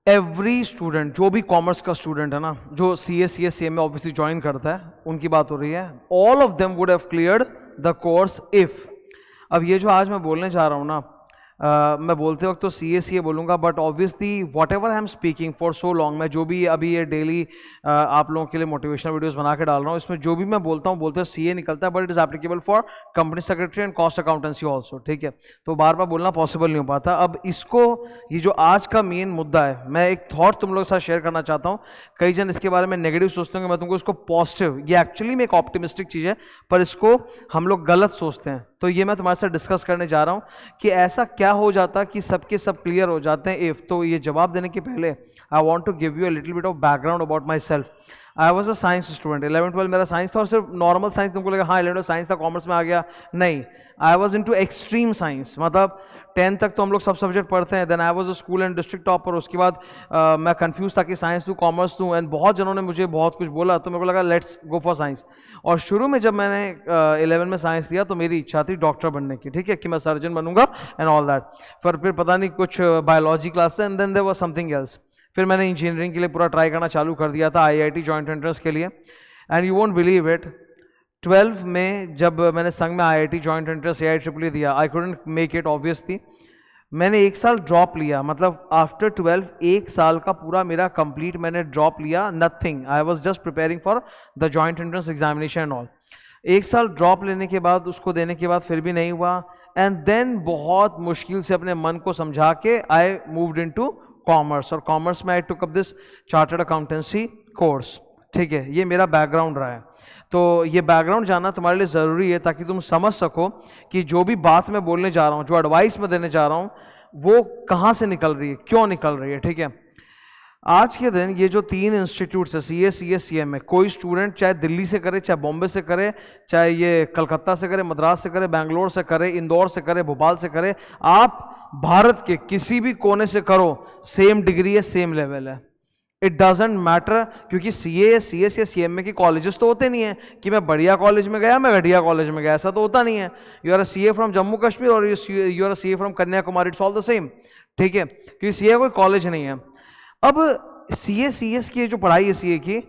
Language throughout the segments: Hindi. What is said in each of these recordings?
एवरी स्टूडेंट, जो भी कॉमर्स का स्टूडेंट है ना, जो CA में ऑब्वियसली ज्वाइन करता है, उनकी बात हो रही है, all of them would have cleared the course if. अब ये जो आज मैं बोलने जा रहा हूँ ना, मैं बोलते वक्त तो CA बोलूँगा, but obviously what ever I am speaking for so long, मैं जो भी अभी ये डेली आप लोगों के लिए मोटिवेशनल वीडियोस बना के डाल रहा हूँ, इसमें जो भी मैं बोलता हूँ बोलते CA निकलता है, but it is applicable for company secretary and cost accountancy also, ठीक है। तो बार बार बोलना पॉसिबल नहीं हो पाता। अब इसको, ये जो आज का मेन मुद्दा है, मैं एक थॉट तुम लोगों के साथ शेयर करना चाहता हूँ। कई जन इसके बारे में नेगेटिव सोचते होंगे, मैं तुमको इसको पॉजिटिव, ये एक्चुअली में एक ऑप्टिमिस्टिक चीज़ है, पर इसको हम लोग गलत सोचते हैं। तो ये मैं तुम्हारे साथ डिस्कस करने जा रहा हूँ कि ऐसा क्या हो जाता कि सबके सब क्लियर हो जाते हैं इफ। तो ये जवाब देने के पहले I want to give you a little bit of background about myself. I was a science student, 11-12 मेरा साइंस था, और सिर्फ नॉर्मल साइंस। तुमको लगा हाँ 11 साइंस था, कॉमर्स में आ गया, नहीं। I was into extreme science, मतलब 10th तक तो हम लोग सब सब्जेक्ट पढ़ते हैं। Then I was a school and district topper. उसके बाद मैं कंफ्यूज था कि साइंस दूँ कॉमर्स दूँ, एंड बहुत जनों ने मुझे बहुत कुछ बोला, तो मेरे को लगा लेट्स गो फॉर साइंस। और शुरू में जब मैंने 11 में साइंस लिया तो मेरी इच्छा थी डॉक्टर बनने की, ठीक है, कि मैं सर्जन बनूंगा एंड ऑल दैट। फिर पता नहीं कुछ बायोलॉजी क्लास है, and then there was something else. फिर मैंने इंजीनियरिंग के लिए पूरा ट्राई करना चालू कर दिया था, IIT जॉइंट एंट्रेंस के लिए। And you won't believe it, 12 में जब मैंने संग में IIT जॉइंट एंट्रेंस AIEEE दिया, I couldn't make it obviously. मैंने 1 साल ड्रॉप लिया, मतलब आफ्टर 12 1 साल का पूरा मेरा कंप्लीट मैंने ड्रॉप लिया, nothing, I was just preparing for the joint entrance examination and all. 1 साल ड्रॉप लेने के बाद, उसको देने के बाद फिर भी नहीं हुआ, एंड देन बहुत मुश्किल से अपने मन को समझा के आई मूव्ड इनटू कॉमर्स। और कॉमर्स में I took up this chartered accountancy course, ठीक है। ये मेरा बैकग्राउंड रहा है। तो ये बैकग्राउंड जानना तुम्हारे लिए ज़रूरी है, ताकि तुम समझ सको कि जो भी बात मैं बोलने जा रहा हूँ, जो एडवाइस मैं देने जा रहा हूँ, वो कहाँ से निकल रही है, क्यों निकल रही है, ठीक है। आज के दिन ये जो 3 इंस्टीट्यूट्स है, CA, CMA, कोई स्टूडेंट चाहे दिल्ली से करे, चाहे बॉम्बे से करे, चाहे ये कलकत्ता से करे, मद्रास से करे, बैंगलोर से करे, इंदौर से करे, भोपाल से करे, आप भारत के किसी भी कोने से करो, सेम डिग्री है, सेम लेवल है। इट डजेंट मैटर, क्योंकि CA, CS या CMA के कॉलेजेस तो होते नहीं है कि मैं बढ़िया कॉलेज में गया, मैं घटिया कॉलेज में गया, ऐसा तो होता नहीं है। You are a CA from Jammu Kashmir और you are a CA from Kanyakumari, it's all the same, ठीक है, क्योंकि CA कोई कॉलेज नहीं है। अब CA CS की जो पढ़ाई है CA की,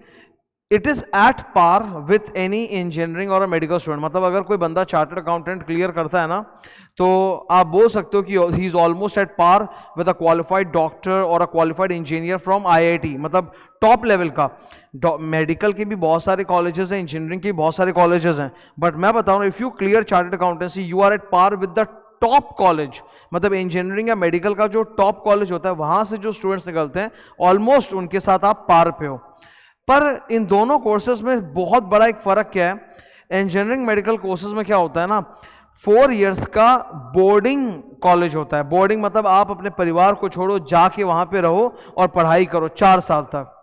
it is at par with any engineering और मेडिकल स्टूडेंट। मतलब अगर कोई बंदा चार्टर्ड अकाउंटेंट क्लियर करता है ना, तो आप बोल सकते हो कि he is almost at par with a qualified doctor और a qualified engineer from IIT, मतलब टॉप लेवल का। मेडिकल के भी बहुत सारे कॉलेजेस हैं, इंजीनियरिंग के भी बहुत सारे कॉलेजेस हैं, बट मैं बता रहा हूँ, if you clear chartered accountancy, you are at par with the top college. मतलब इंजीनियरिंग या मेडिकल का जो टॉप कॉलेज होता है, वहां से जो स्टूडेंट्स निकलते हैं, ऑलमोस्ट उनके साथ आप पार पे हो। पर इन दोनों कोर्सेज में बहुत बड़ा एक फर्क क्या है, इंजीनियरिंग मेडिकल कोर्सेज में क्या होता है ना, 4 इयर्स का बोर्डिंग कॉलेज होता है। बोर्डिंग मतलब आप अपने परिवार को छोड़ो, जाके वहां पे रहो और पढ़ाई करो 4 साल तक।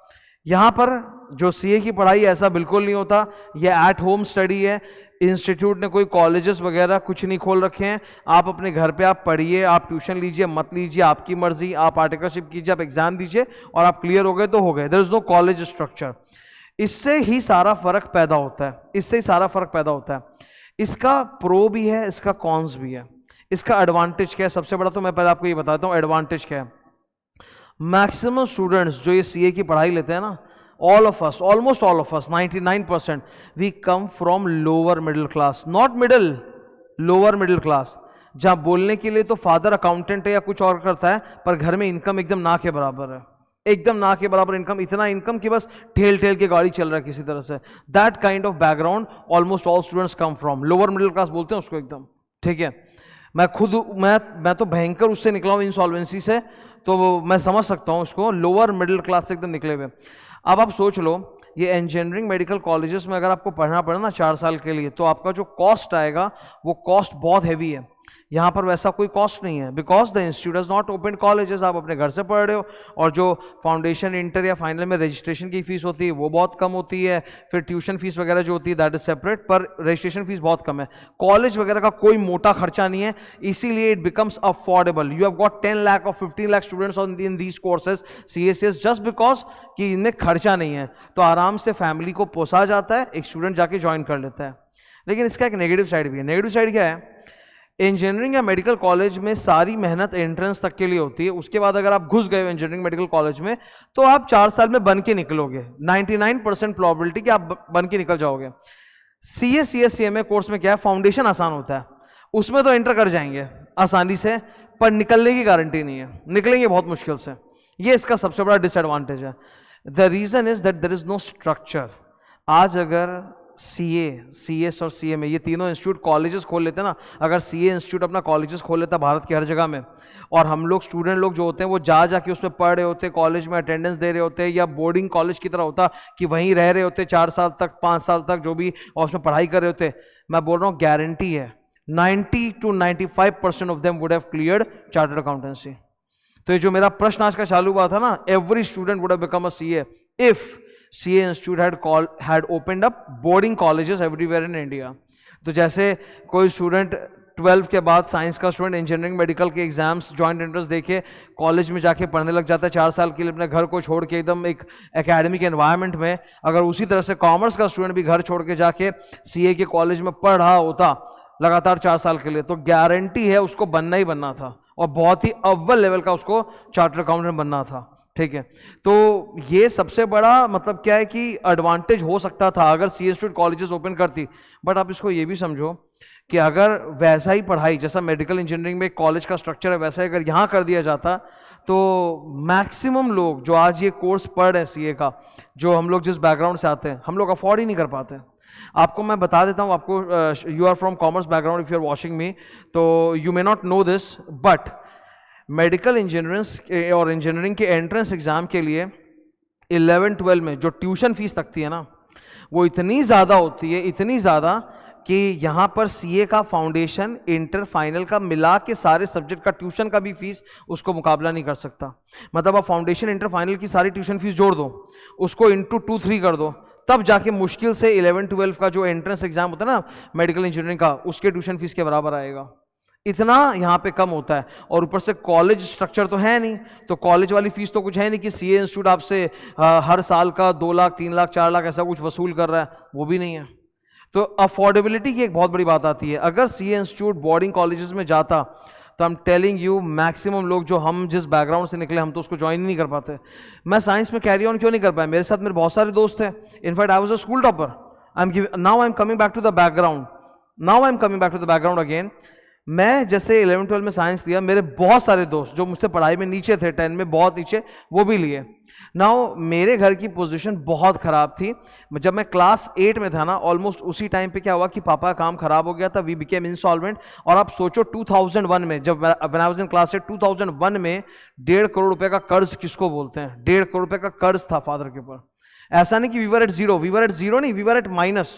यहाँ पर जो CA की पढ़ाई ऐसा बिल्कुल नहीं होता, यह एट होम स्टडी है। इंस्टीट्यूट ने कोई कॉलेजेस वगैरह कुछ नहीं खोल रखे हैं, आप अपने घर पे आप पढ़िए, आप ट्यूशन लीजिए, मत लीजिए, आपकी मर्जी, आप आर्टिकलशिप कीजिए, आप एग्जाम दीजिए, और आप क्लियर हो गए तो हो गए। There is no college structure. इससे ही सारा फर्क पैदा होता है, इससे ही सारा फर्क पैदा होता है। इसका प्रो भी है, इसका कॉन्स भी है। इसका एडवांटेज क्या है, सबसे बड़ा तो मैं पहले आपको ये बताता हूँ एडवांटेज क्या है। मैक्सिमम स्टूडेंट्स जो ये CA की पढ़ाई लेते हैं ना, all of us, almost all of us, 99%, we come from lower middle class, not middle, lower middle class, जहां बोलने के लिए तो फादर अकाउंटेंट है या कुछ और करता है, पर घर में इनकम एकदम ना के बराबर है, एकदम ना के बराबर इनकम, इतना इनकम कि बस ठेल ठेल के गाड़ी चल रहा है किसी तरह से। That kind of background almost all students come from, lower middle class बोलते हैं उसको एकदम, ठीक है। मैं खुद मैं तो भयंकर उससे निकला हूं, इंसॉल्वेंसी से, तो मैं समझ सकता हूं उसको, लोअर मिडिल क्लास से एकदम निकले हुए। अब आप सोच लो, ये इंजीनियरिंग मेडिकल कॉलेजेस में अगर आपको पढ़ना पड़े ना 4 साल के लिए, तो आपका जो कॉस्ट आएगा वो कॉस्ट बहुत हैवी है। यहाँ पर वैसा कोई कॉस्ट नहीं है, because the institute has not open colleges, आप अपने घर से पढ़ रहे हो, और जो फाउंडेशन, इंटर या फाइनल में रजिस्ट्रेशन की फीस होती है वो बहुत कम होती है, फिर ट्यूशन फीस वगैरह जो होती है दैट इज सेपरेट, पर रजिस्ट्रेशन फीस बहुत कम है। कॉलेज वगैरह का कोई मोटा खर्चा नहीं है, इसीलिए it becomes affordable. You have got 10 lakh और 15 lakh students in these courses CACS, just because कि इनमें खर्चा नहीं है, तो आराम से फैमिली को पोसा जाता है, एक स्टूडेंट जाके ज्वाइन कर लेता है। लेकिन इसका एक नेगेटिव साइड भी है। नेगेटिव साइड क्या है, इंजीनियरिंग या मेडिकल कॉलेज में सारी मेहनत एंट्रेंस तक के लिए होती है, उसके बाद अगर आप घुस गए इंजीनियरिंग मेडिकल कॉलेज में तो आप 4 साल में बन के निकलोगे, 99% प्रोबेबिलिटी कि आप बन के निकल जाओगे। सीए सीएस सीएमए कोर्स में क्या है, फाउंडेशन आसान होता है, उसमें तो एंटर कर जाएंगे आसानी से, पर निकलने की गारंटी नहीं है, निकलेंगे बहुत मुश्किल से। ये इसका सबसे बड़ा डिसएडवांटेज है। The reason is that there is no structure. आज अगर सीए, सीएस और सीएमए ये तीनों इंस्टीट्यूट कॉलेजेस खोल लेते हैं ना, अगर सीए इंस्टीट्यूट अपना कॉलेजेस खोल लेता भारत की हर जगह में, और हम लोग स्टूडेंट लोग जो होते हैं वो जा जाके उसमें पढ़ रहे होते, कॉलेज में अटेंडेंस दे रहे होते, या बोर्डिंग कॉलेज की तरह होता कि वहीं रह रहे होते 4 साल तक 5 साल तक जो भी, और उसमें पढ़ाई कर रहे होते, मैं बोल रहा हूँ गारंटी है 90 to 95% of them would have cleared chartered accountancy. तो ये जो मेरा प्रश्न आज का चालू हुआ था ना, every student would have become a CA if CA Institute had opened up boarding colleges everywhere in India। तो जैसे कोई स्टूडेंट 12 के बाद, साइंस का स्टूडेंट इंजीनियरिंग मेडिकल के एग्जाम्स जॉइंट एंट्रेंस देके कॉलेज में जाके पढ़ने लग जाता है 4 साल के लिए अपने घर को छोड़ के एकदम एक एकेडमिक एनवायरनमेंट में, अगर उसी तरह से कॉमर्स का स्टूडेंट भी घर छोड़ के जाके CA के कॉलेज में पढ़ रहा होता लगातार 4 साल के लिए, तो गारंटी है उसको बनना ही बनना था, और बहुत ही अव्वल लेवल का उसको चार्टर्ड अकाउंटेंट बनना था। ठीक है, तो ये सबसे बड़ा मतलब क्या है कि एडवांटेज हो सकता था अगर सीए इंस्टीट्यूट कॉलेजेस ओपन करती। बट आप इसको ये भी समझो कि अगर वैसा ही पढ़ाई जैसा मेडिकल इंजीनियरिंग में कॉलेज का स्ट्रक्चर है वैसा ही अगर यहाँ कर दिया जाता, तो मैक्सिमम लोग जो आज ये कोर्स पढ़ रहे हैं सीए का, जो हम लोग जिस बैकग्राउंड से आते हैं, हम लोग अफोर्ड ही नहीं कर पाते। आपको मैं बता देता हूँ, आपको you are from commerce background, if you are watching me, तो you may not know this, but medical engineering और इंजीनियरिंग के एंट्रेंस एग्जाम के लिए 11-12 में जो ट्यूशन फीस लगती है ना, वो इतनी ज़्यादा होती है, इतनी ज़्यादा कि यहाँ पर सीए का फाउंडेशन इंटर फाइनल का मिला के सारे सब्जेक्ट का ट्यूशन का भी फीस उसको मुकाबला नहीं कर सकता। मतलब आप फाउंडेशन इंटर फाइनल की सारी ट्यूशन फीस जोड़ दो, उसको इंटू 2-3 कर दो, तब जाके मुश्किल से 11-12 का जो एंट्रेंस एग्जाम होता है ना मेडिकल इंजीनियरिंग का, उसके ट्यूशन फीस के बराबर आएगा। इतना यहाँ पे कम होता है, और ऊपर से कॉलेज स्ट्रक्चर तो है नहीं, तो कॉलेज वाली फीस तो कुछ है नहीं कि सीए इंस्टीट्यूट आपसे हर साल का 2 लाख 3 लाख 4 लाख ऐसा कुछ वसूल कर रहा है, वो भी नहीं है। तो अफोर्डेबिलिटी की एक बहुत बड़ी बात आती है। अगर सीए इंस्टीट्यूट बोर्डिंग कॉलेजेस में जाता तो I am telling you maximum लोग जो हम जिस बैकग्राउंड से निकले हम तो उसको ज्वाइन ही नहीं कर पाते। मैं साइंस में कैरी ऑन क्यों नहीं कर पाया, मेरे साथ मेरे बहुत सारे दोस्त हैं, in fact I was a school topper. Now I am coming back to the background again. मैं जैसे 11-12 में साइंस लिया, मेरे बहुत सारे दोस्त जो मुझसे पढ़ाई में नीचे थे, 10 में बहुत नीचे, वो भी लिए। नाउ मेरे घर की पोजीशन बहुत ख़राब थी। जब मैं क्लास 8 में था ना, ऑलमोस्ट उसी टाइम पे क्या हुआ कि पापा का काम खराब हो गया था, वी बिकेम इंसॉल्वेंट। और आप सोचो 2001 में, जब when I was in class 8, 2001 में 1.5 करोड़ रुपए का कर्ज किसको बोलते हैं, 1.5 करोड़ रुपए का कर्ज था फादर के ऊपर। ऐसा नहीं कि वी वर एट जीरो नहीं, वी वर एट माइनस,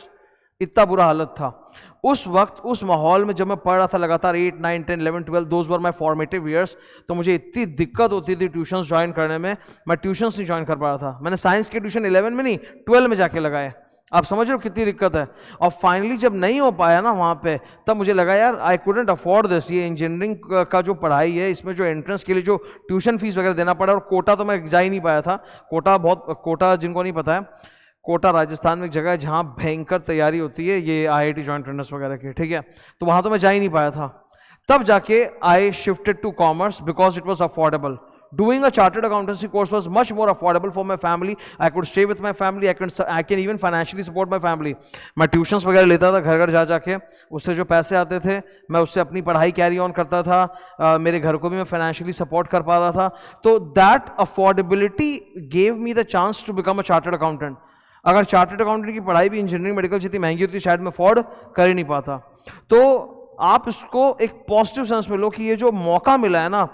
इतना बुरा हालत था उस वक्त। उस माहौल में जब मैं पढ़ रहा था लगातार 8, 9, 10, 11, 12, those were my formative years, तो मुझे इतनी दिक्कत होती थी ट्यूशंस ज्वाइन करने में, मैं ट्यूशंस नहीं ज्वाइन कर पा रहा था। मैंने साइंस के ट्यूशन 11 में नहीं 12 में जाके लगाए। आप समझ रहे हो कितनी दिक्कत है। और फाइनली जब नहीं हो पाया ना वहाँ पे, तब मुझे लगा यार आई कुडंट अफोर्ड दिस। ये इंजीनियरिंग का जो पढ़ाई है, इसमें जो एंट्रेंस के लिए जो ट्यूशन फीस वगैरह देना पड़ा, और कोटा तो मैं जा ही नहीं पाया था। कोटा जिनको नहीं पता है, कोटा राजस्थान में एक जगह है जहाँ भयंकर तैयारी होती है ये IIT जॉइंट एंट्रेंस वगैरह की, ठीक है, तो वहाँ तो मैं जा ही नहीं पाया था। तब जाके I shifted to commerce because it was affordable. Doing a chartered accountancy course was much more affordable for my family. I could stay with my family. I can even financially support my family. मैं ट्यूशंस वगैरह लेता था घर घर जा जाके, उससे जो पैसे आते थे मैं उससे अपनी पढ़ाई कैरी ऑन करता था, मेरे घर को भी मैं फाइनेंशियली सपोर्ट कर पा रहा था। तो that affordability gave me the chance to become a chartered accountant. अगर चार्टर्ड अकाउंटेंट की पढ़ाई भी इंजीनियरिंग मेडिकल जितनी महंगी होती शायद मैं अफोर्ड कर ही नहीं पाता। तो आप इसको एक पॉजिटिव सेंस में लो कि ये जो मौका मिला है ना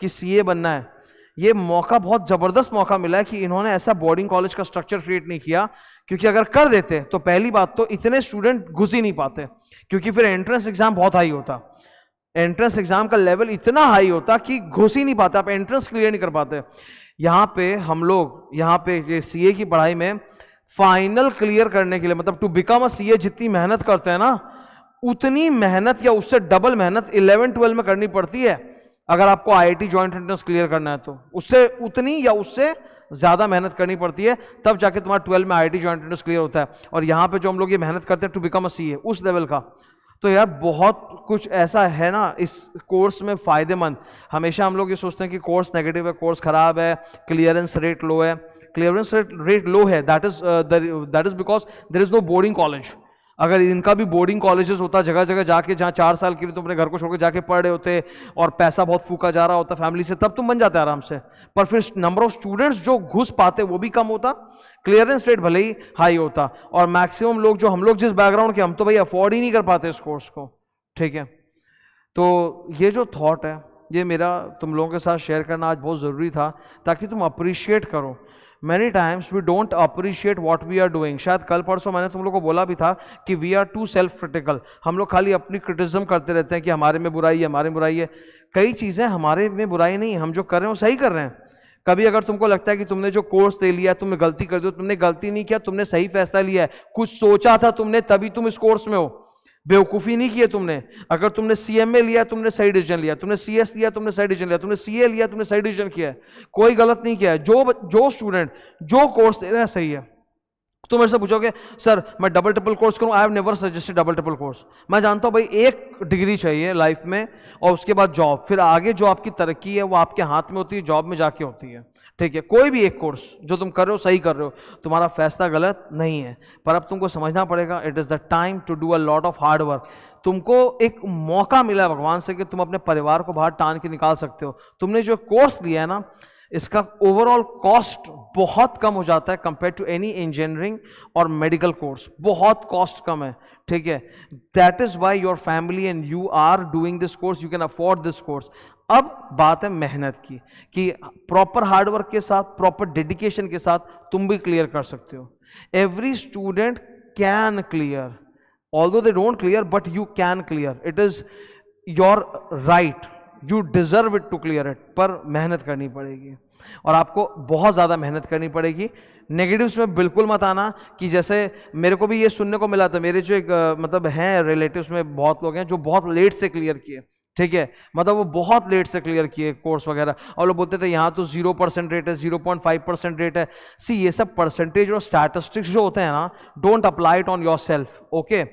कि सीए बनना है, ये मौका बहुत जबरदस्त मौका मिला है कि इन्होंने ऐसा बोर्डिंग कॉलेज का स्ट्रक्चर क्रिएट नहीं किया। क्योंकि अगर कर देते तो पहली बात तो इतने स्टूडेंट घुस ही नहीं पाते, क्योंकि फिर एंट्रेंस एग्जाम बहुत हाई होता, एंट्रेंस एग्जाम का लेवल इतना हाई होता कि घुस ही नहीं पाते, आप एंट्रेंस क्लियर नहीं कर पाते। यहाँ पे हम लोग यहाँ पे सीए की पढ़ाई में फाइनल क्लियर करने के लिए, मतलब टू बिकम अ सीए जितनी मेहनत करते हैं ना, उतनी मेहनत या उससे डबल मेहनत 11-12 में करनी पड़ती है। अगर आपको IIT जॉइंट एंट्रेंस क्लियर करना है तो उससे उतनी या उससे ज्यादा मेहनत करनी पड़ती है, तब जाके तुम्हारा 12 में IIT जॉइंट एंट्रेंस क्लियर होता है। और यहाँ पे जो हम लोग ये मेहनत करते हैं टू बिकम अ सीए उस लेवल का, तो यार बहुत कुछ ऐसा है ना इस कोर्स में फायदेमंद। हमेशा हम लोग ये सोचते हैं कि कोर्स नेगेटिव है, कोर्स खराब है, क्लियरेंस रेट लो है। क्लियरेंस रेट लो है, that is because there is no boarding college. अगर इनका भी बोर्डिंग कॉलेजेस होता जगह जगह जाके, जहाँ 4 साल के लिए तुम अपने घर को छोड़कर जाके पढ़ रहे होते और पैसा बहुत फूका जा रहा होता फैमिली से, तब तुम बन जाते आराम से। पर फिर नंबर ऑफ स्टूडेंट्स जो घुस पाते वो भी कम होता, क्लियरेंस रेट भले ही हाई होता, और मैक्सिमम लोग जो हम लोग जिस बैकग्राउंड के, हम तो भाई अफोर्ड ही नहीं कर पाते इस कोर्स को। ठीक है, तो ये जो थॉट है ये मेरा तुम लोगों के साथ शेयर करना आज बहुत ज़रूरी था, ताकि तुम अप्रिशिएट करो। Many times we don't appreciate what we are doing. शायद कल परसों मैंने तुम लोग को बोला भी था कि we are too self critical. हम लोग खाली अपनी क्रिटिसिज्म करते रहते हैं कि हमारे में बुराई है, हमारे में बुराई है। कई चीज़ें हमारे में बुराई नहीं है, हम जो कर रहे हैं वो सही कर रहे हैं। कभी अगर तुमको लगता है कि तुमने जो कोर्स ले लिया तुमने गलती कर दी, तुमने गलती नहीं किया, तुमने सही फैसला लिया है, कुछ सोचा था तुमने तभी तुम इस कोर्स में हो, बेवकूफ़ी नहीं की है तुमने। अगर तुमने सीएमए लिया तुमने सही डिसीजन लिया, तुमने सीएस लिया तुमने सही डिसीजन लिया, तुमने सीए लिया तुमने सही डिसीजन किया है, कोई गलत नहीं किया है। जो स्टूडेंट जो कोर्स ले रहा है सही है। तो मेरे से पूछोगे सर मैं डबल ट्रिपल कोर्स करूं, I have never suggested double triple course. मैं जानता हूं भाई एक डिग्री चाहिए लाइफ में और उसके बाद जॉब, फिर आगे जो आपकी तरक्की है वो आपके हाथ में होती है, जॉब में जाके होती है। ठीक है, कोई भी एक कोर्स जो तुम कर रहे हो सही कर रहे हो, तुम्हारा फैसला गलत नहीं है, पर अब तुमको समझना पड़ेगा it is the time to do a lot of hard work. तुमको एक मौका मिला है भगवान से कि तुम अपने परिवार को बाहर टान के निकाल सकते हो। तुमने जो कोर्स लिया है ना, इसका ओवरऑल कॉस्ट बहुत कम हो जाता है कंपेयर टू एनी इंजीनियरिंग और मेडिकल कोर्स, बहुत कॉस्ट कम है। ठीक है, that is why your family and you are doing this course, you can afford this course. अब बात है मेहनत की, कि प्रॉपर हार्डवर्क के साथ, प्रॉपर डेडिकेशन के साथ तुम भी क्लियर कर सकते हो। Every student can clear, although they don't clear but you can clear, it is your right, you deserve it to clear it. पर मेहनत करनी पड़ेगी और आपको बहुत ज़्यादा मेहनत करनी पड़ेगी। नेगेटिव्स में बिल्कुल मत आना कि जैसे मेरे को भी ये सुनने को मिला था, मेरे जो एक मतलब हैं रिलेटिव्स में बहुत लोग हैं जो बहुत लेट से क्लियर किए। ठीक है, मतलब वो बहुत लेट से क्लियर किए कोर्स वगैरह, और लोग बोलते थे यहाँ तो 0% रेट है, 0.5% रेट है। सी ये सब परसेंटेज और स्टैटिस्टिक्स जो होते हैं ना, don't apply it on yourself. Okay,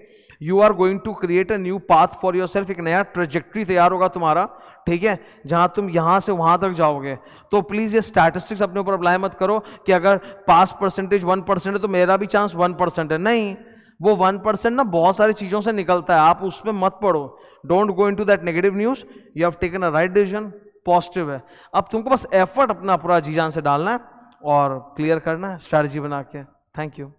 you are going to create a new path for yourself, एक नया ट्रेजेक्ट्री तैयार होगा तुम्हारा। ठीक है, जहां तुम यहां से वहां तक जाओगे। तो प्लीज ये स्टैटिस्टिक्स अपने ऊपर अप्लाई मत करो कि अगर पास परसेंटेज 1% है तो मेरा भी चांस 1% है। नहीं, वो 1% ना बहुत सारी चीजों से निकलता है, आप उसमें मत पढ़ो। Don't go into that negative news, you have taken a right decision, positive है। अब तुमको बस एफर्ट अपना पूरा जी जान से डालना है और क्लियर करना है स्ट्रैटेजी बना के। Thank you.